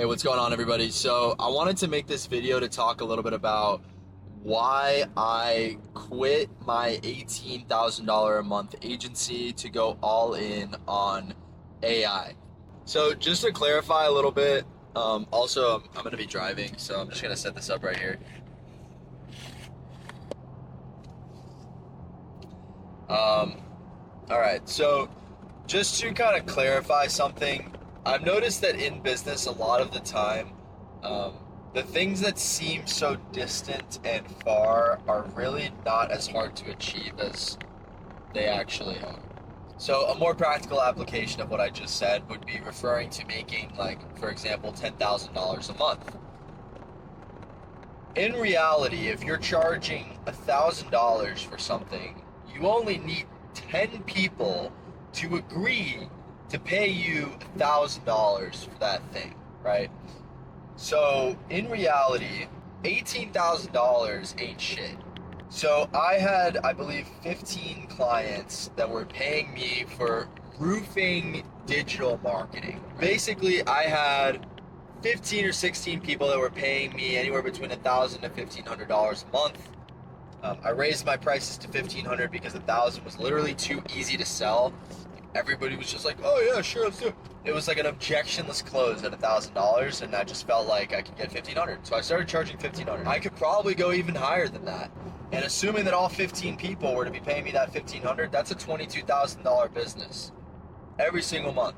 Hey, what's going on, everybody? So I wanted to make this video to talk a little bit about why I quit my $18,000 a month agency to go all in on AI. So just to clarify a little bit, also I'm going to be driving, so I'm just going to set this up right here. All right, so just to kind of clarify something, I've noticed that in business a lot of the time, the things that seem so distant and far are really not as hard to achieve as they actually are. So a more practical application of what I just said would be referring to making, like, for example, $10,000 a month. In reality, if you're charging $1,000 for something, you only need 10 people to agree to pay you $1,000 for that thing, right? So in reality, $18,000 ain't shit. So I had, I believe, 15 clients that were paying me for roofing digital marketing. Basically, I had 15 or 16 people that were paying me anywhere between $1,000 to $1,500 a month. I raised my prices to $1,500 because $1,000 was literally too easy to sell. Everybody was just like, "Oh yeah, sure, let's do it." It was like an objectionless close at $1,000, and I just felt like I could get $1,500. So I started charging $1,500. I could probably go even higher than that. And assuming that all 15 people were to be paying me that $1,500, that's a $22,000 business every single month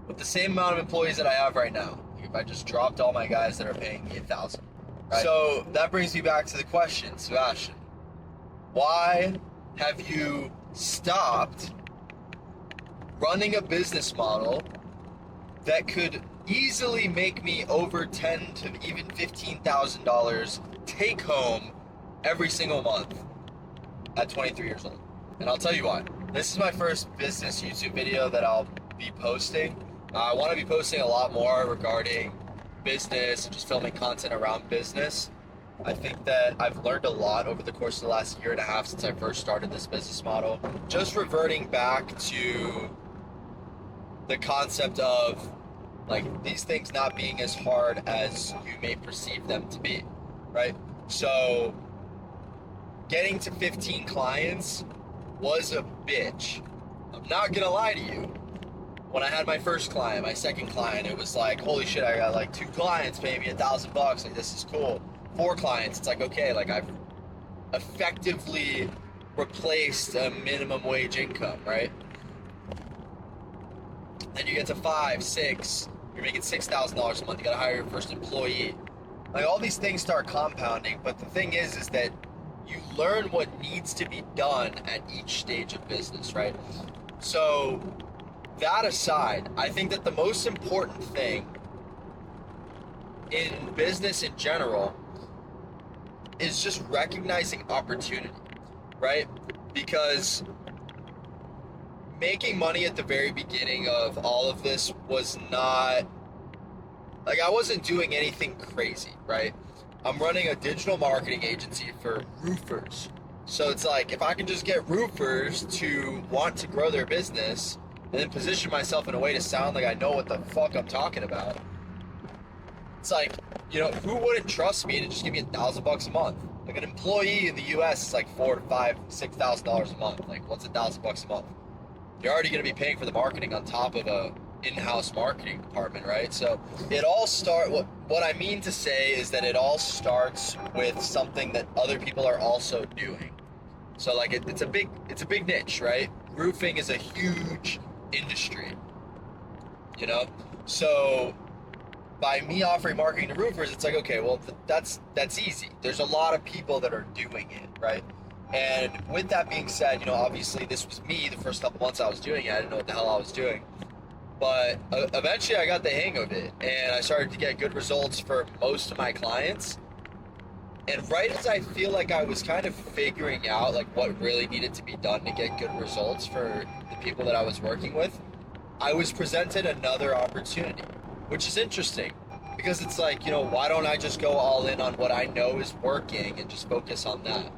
with the same amount of employees that I have right now. If I just dropped all my guys that are paying me $1,000. Right? So that brings me back to the question, Sebastian, why have you stopped running a business model that could easily make me over $10,000 to even $15,000 take home every single month at 23 years old? And I'll tell you why. This is my first business YouTube video that I'll be posting. I want to be posting a lot more regarding business and just filming content around business. I think that I've learned a lot over the course of the last year and a half since I first started this business model. Just reverting back to the concept of, like, these things not being as hard as you may perceive them to be, right? So getting to 15 clients was a bitch. I'm not gonna lie to you. When I had my first client, my second client, it was like, holy shit, I got like 2 clients paying me $1,000. Like, this is cool. 4 clients, it's like, okay, like, I've effectively replaced a minimum wage income, right? Then you get to 5, 6, you're making $6,000 a month. You gotta hire your first employee. Like, all these things start compounding, but the thing is that you learn what needs to be done at each stage of business, right? So that aside, I think that the most important thing in business in general is just recognizing opportunity, right? Because making money at the very beginning of all of this was not, like, I wasn't doing anything crazy, right? I'm running a digital marketing agency for roofers. So it's like, if I can just get roofers to want to grow their business and then position myself in a way to sound like I know what the fuck I'm talking about, it's like, you know, who wouldn't trust me to just give me $1,000 a month? Like, an employee in the US is like $4,000 to $6,000 a month. Like, what's $1,000 a month? You're already going to be paying for the marketing on top of a in-house marketing department, right? So it all what I mean to say is that it all starts with something that other people are also doing. So, like, it's a big niche, right? Roofing is a huge industry, you know? So by me offering marketing to roofers, it's like, okay, well, that's easy. There's a lot of people that are doing it, right? And with that being said, you know, obviously this was me the first couple months I was doing it. I didn't know what the hell I was doing. But eventually I got the hang of it, and I started to get good results for most of my clients. And right as I feel like I was kind of figuring out, like, what really needed to be done to get good results for the people that I was working with, I was presented another opportunity, which is interesting because it's like, you know, why don't I just go all in on what I know is working and just focus on that?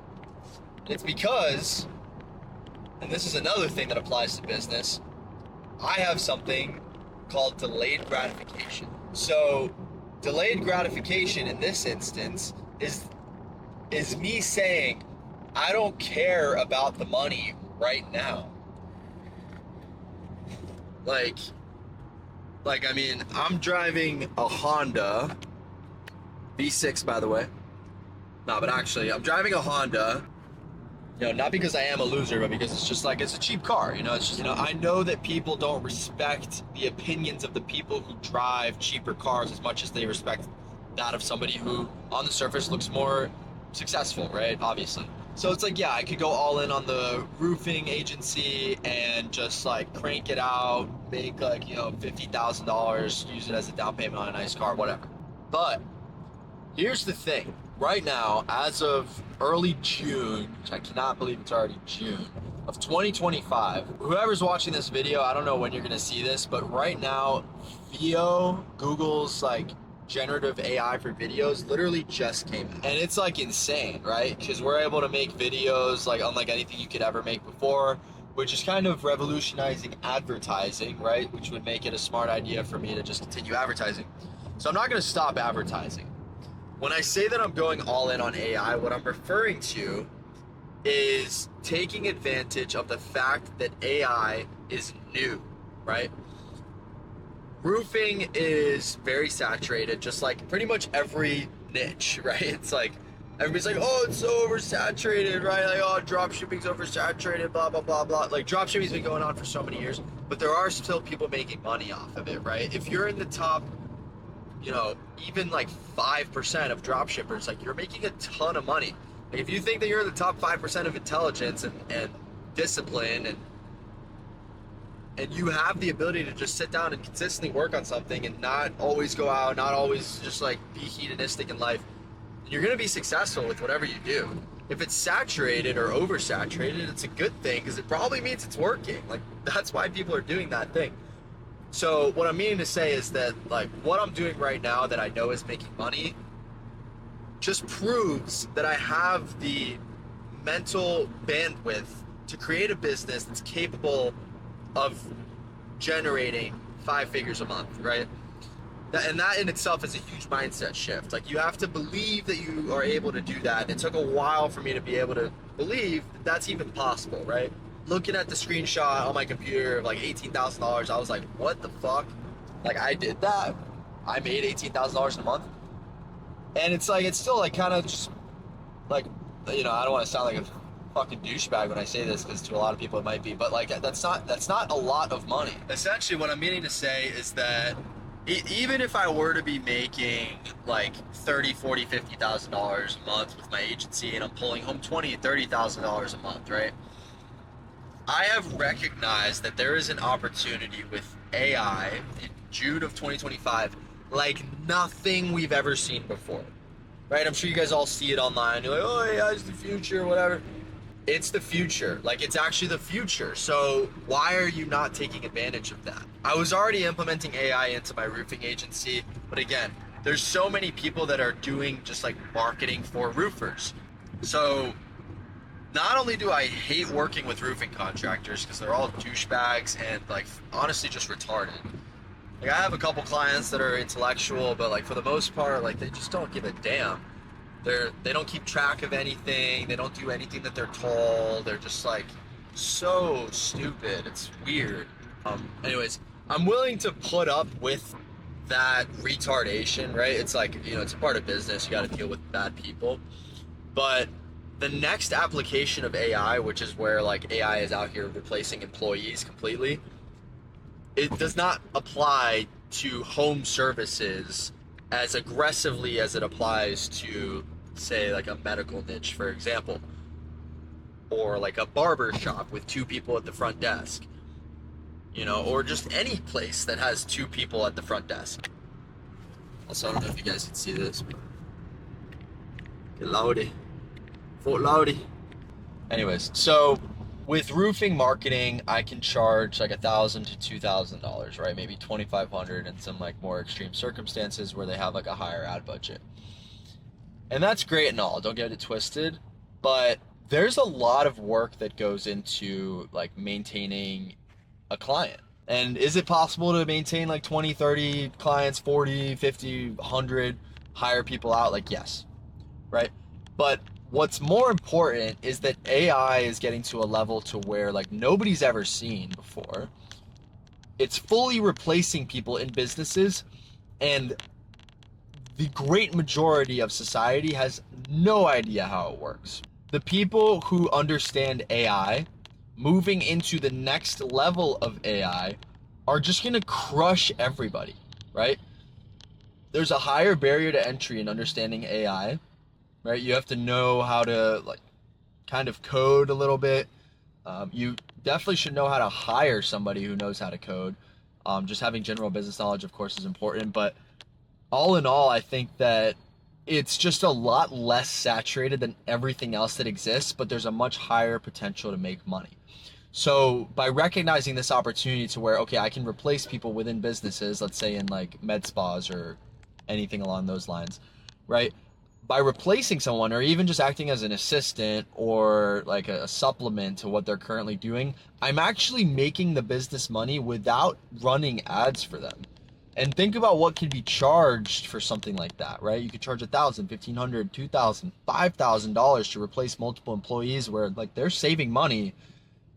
And it's because, and this is another thing that applies to business, I have something called delayed gratification. So delayed gratification in this instance is me saying, I don't care about the money right now. Like I mean, I'm driving a Honda V6, by the way. No, but actually, I'm driving a Honda, not because I am a loser, but because it's just like, it's a cheap car, it's just, I know that people don't respect the opinions of the people who drive cheaper cars as much as they respect that of somebody who, on the surface, looks more successful, right? Obviously. So it's like, yeah, I could go all in on the roofing agency and just like crank it out, make like, $50,000, use it as a down payment on a nice car, whatever. But here's the thing. Right now, as of early June, which I cannot believe it's already June, of 2025, whoever's watching this video, I don't know when you're gonna see this, but right now, VO, Google's like generative AI for videos, literally just came out. And it's like insane, right? Because we're able to make videos like unlike anything you could ever make before, which is kind of revolutionizing advertising, right? Which would make it a smart idea for me to just continue advertising. So I'm not gonna stop advertising. When I say that I'm going all in on AI, what I'm referring to is taking advantage of the fact that AI is new, right? Roofing is very saturated, just like pretty much every niche, right? It's like, everybody's like, oh, it's so oversaturated, right? Like, oh, drop shipping's oversaturated, blah, blah, blah, blah. Like, drop shipping's been going on for so many years, but there are still people making money off of it, right? If you're in the top, even like 5% of drop shippers, like you're making a ton of money. Like if you think that you're in the top 5% of intelligence and discipline and you have the ability to just sit down and consistently work on something and not always go out, not always just like be hedonistic in life, you're going to be successful with whatever you do. If it's saturated or oversaturated, it's a good thing because it probably means it's working. Like that's why people are doing that thing. So what I'm meaning to say is that like what I'm doing right now that I know is making money just proves that I have the mental bandwidth to create a business that's capable of generating 5 figures a month, right? And that in itself is a huge mindset shift. Like you have to believe that you are able to do that. And it took a while for me to be able to believe that that's even possible, right? Looking at the screenshot on my computer of like $18,000, I was like, what the fuck? Like I did that? I made $18,000 in a month? And it's like, it's still like kind of just like, I don't want to sound like a fucking douchebag when I say this because to a lot of people it might be, but like that's not a lot of money. Essentially what I'm meaning to say is that even if I were to be making like $30,000, $40,000, $50,000 a month with my agency and I'm pulling home $20,000, $30,000 a month, right? I have recognized that there is an opportunity with AI in June of 2025 like nothing we've ever seen before, right? I'm sure you guys all see it online. You're like, oh, AI is the future, whatever. It's the future. Like, it's actually the future. So why are you not taking advantage of that? I was already implementing AI into my roofing agency, but again, there's so many people that are doing just like marketing for roofers. So not only do I hate working with roofing contractors because they're all douchebags and like honestly just retarded. Like I have a couple clients that are intellectual, but like for the most part, like they just don't give a damn. They don't keep track of anything. They don't do anything that they're told. They're just like so stupid. It's weird. Anyways, I'm willing to put up with that retardation, right? It's like, it's a part of business. You got to deal with bad people. But the next application of AI, which is where like AI is out here replacing employees completely, it does not apply to home services as aggressively as it applies to, say, like a medical niche, for example, or like a barber shop with 2 people at the front desk, or just any place that has 2 people at the front desk. Also, I don't know if you guys can see this. Get loudy. Fort loudy. Anyways, so with roofing marketing, I can charge like $1,000 to $2,000, right? Maybe $2,500 in some like more extreme circumstances where they have like a higher ad budget. And that's great and all, don't get it twisted, but there's a lot of work that goes into like maintaining a client. And is it possible to maintain like 20, 30 clients, 40, 50, 100, hire people out? Like, yes, right? But what's more important is that AI is getting to a level to where like nobody's ever seen before. It's fully replacing people in businesses, and the great majority of society has no idea how it works. The people who understand AI, moving into the next level of AI, are just going to crush everybody, right? There's a higher barrier to entry in understanding AI, right? You have to know how to like kind of code a little bit. You definitely should know how to hire somebody who knows how to code. Just having general business knowledge, of course, is important, but all in all, I think that it's just a lot less saturated than everything else that exists, but there's a much higher potential to make money. So by recognizing this opportunity to where, okay, I can replace people within businesses, let's say in like med spas or anything along those lines, right? By replacing someone or even just acting as an assistant or like a supplement to what they're currently doing, I'm actually making the business money without running ads for them. And think about what could be charged for something like that, right? You could charge $1,000, $1,500, $2,000, $5,000 to replace multiple employees where like they're saving money,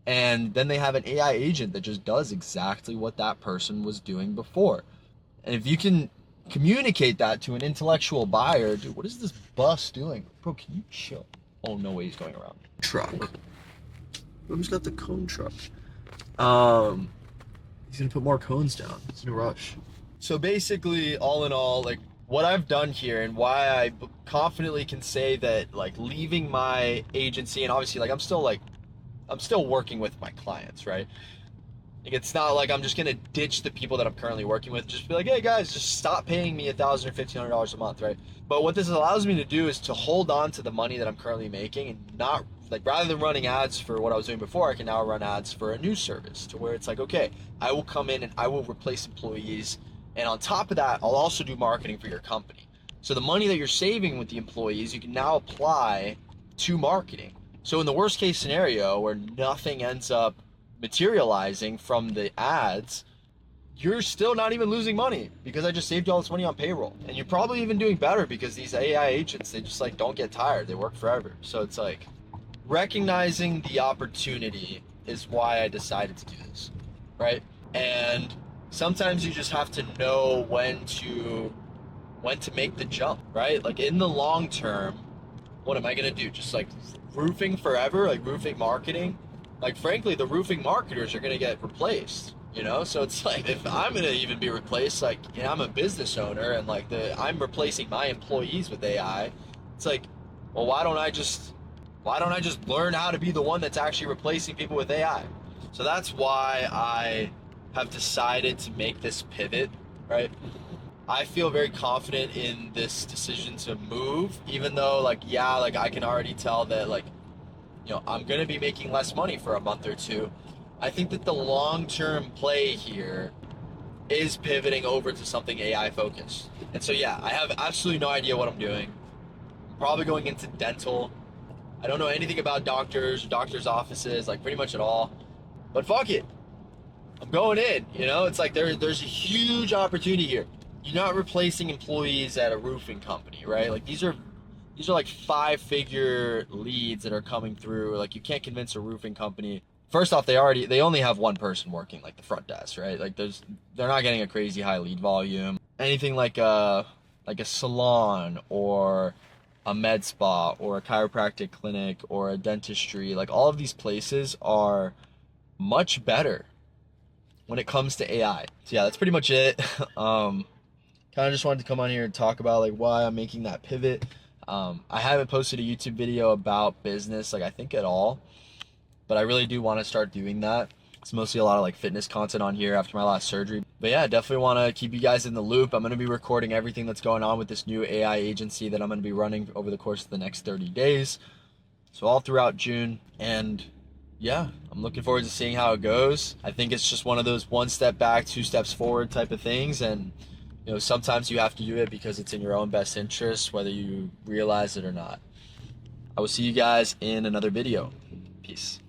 and then they have an AI agent that just does exactly what that person was doing before. And if you can communicate that to an intellectual buyer, dude, what is this bus doing? Bro, can you chill? Oh, no way he's going around. Truck. Who's got the cone truck? He's gonna put more cones down. He's in a rush. So basically, all in all, like what I've done here and why I confidently can say that like leaving my agency, and obviously like I'm still working with my clients, right? Like it's not like I'm just gonna ditch the people that I'm currently working with, just be like, hey guys, just stop paying me $1,000 or $1,500 a month, right? But what this allows me to do is to hold on to the money that I'm currently making, and not like, rather than running ads for what I was doing before, I can now run ads for a new service to where it's like, okay, I will come in and I will replace employees, and on top of that, I'll also do marketing for your company. So the money that you're saving with the employees, you can now apply to marketing. So in the worst case scenario where nothing ends up materializing from the ads, you're still not even losing money because I just saved you all this money on payroll. And you're probably even doing better because these AI agents, they just like don't get tired. They work forever. So it's like recognizing the opportunity is why I decided to do this, right? And sometimes you just have to know when to make the jump, right? Like in the long term, what am I gonna do? Just like roofing forever, like roofing marketing? Like frankly, the roofing marketers are gonna get replaced, you know? So it's like, if I'm gonna even be replaced, like, you know, I'm a business owner and like I'm replacing my employees with AI. It's like, well, why don't I just learn how to be the one that's actually replacing people with AI? So that's why I have decided to make this pivot, right? I feel very confident in this decision to move, even though like, yeah, like I can already tell that like, you know, I'm going to be making less money for a month or two. I think that the long-term play here is pivoting over to something AI focused. And so, yeah, I have absolutely no idea what I'm doing. I'm probably going into dental. I don't know anything about doctors, doctors' offices, like pretty much at all. But fuck it. I'm going in, you know? It's like there's a huge opportunity here. You're not replacing employees at a roofing company, right? Like these are like 5-figure leads that are coming through. Like you can't convince a roofing company. First off, they only have one person working, like the front desk, right? Like they're not getting a crazy high lead volume. Anything like a salon or a med spa or a chiropractic clinic or a dentistry, like all of these places are much better when it comes to AI. So yeah, that's pretty much it. Kind of just wanted to come on here and talk about like why I'm making that pivot. I haven't posted a YouTube video about business, like I think at all, but I really do want to start doing that. It's mostly a lot of like fitness content on here after my last surgery. But yeah, definitely want to keep you guys in the loop. I'm going to be recording everything that's going on with this new AI agency that I'm going to be running over the course of the next 30 days. So all throughout June. And yeah, I'm looking forward to seeing how it goes. I think it's just one of those 1 step back, 2 steps forward type of things. And you know, sometimes you have to do it because it's in your own best interest, whether you realize it or not. I will see you guys in another video. Peace.